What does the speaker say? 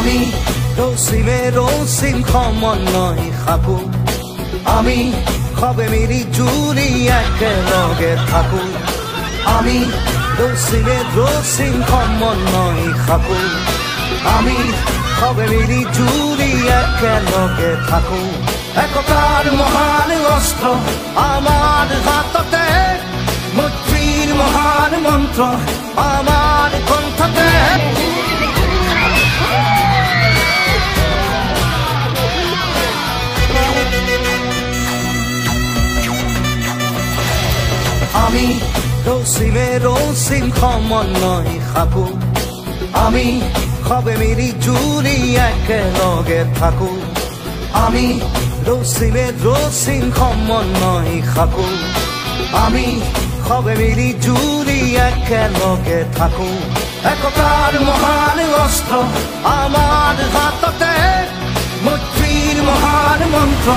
আমি রসিম সমন্বয় খাকু আমি খবে মিলি জুলি একেলগে থাকো আমি রসিম সমন্বয় খাকু আমি খবে মিলি জুলি একেলগে থাকো একতার মহান অস্ত্র আমার হাততে মৈত্রীর মহান মন্ত্র আমার কণ্ঠতে আমি রসিম সমন্বয় খাকু আমি খবে মিলি জুলি একেলগে থাকো আমি রসিম সমন্বয় খাকু আমি খবে মিলি জুলি একেলগে থাকো একতার মহান অস্ত্র আমার হাততে মৈত্রীর মহান মন্ত্র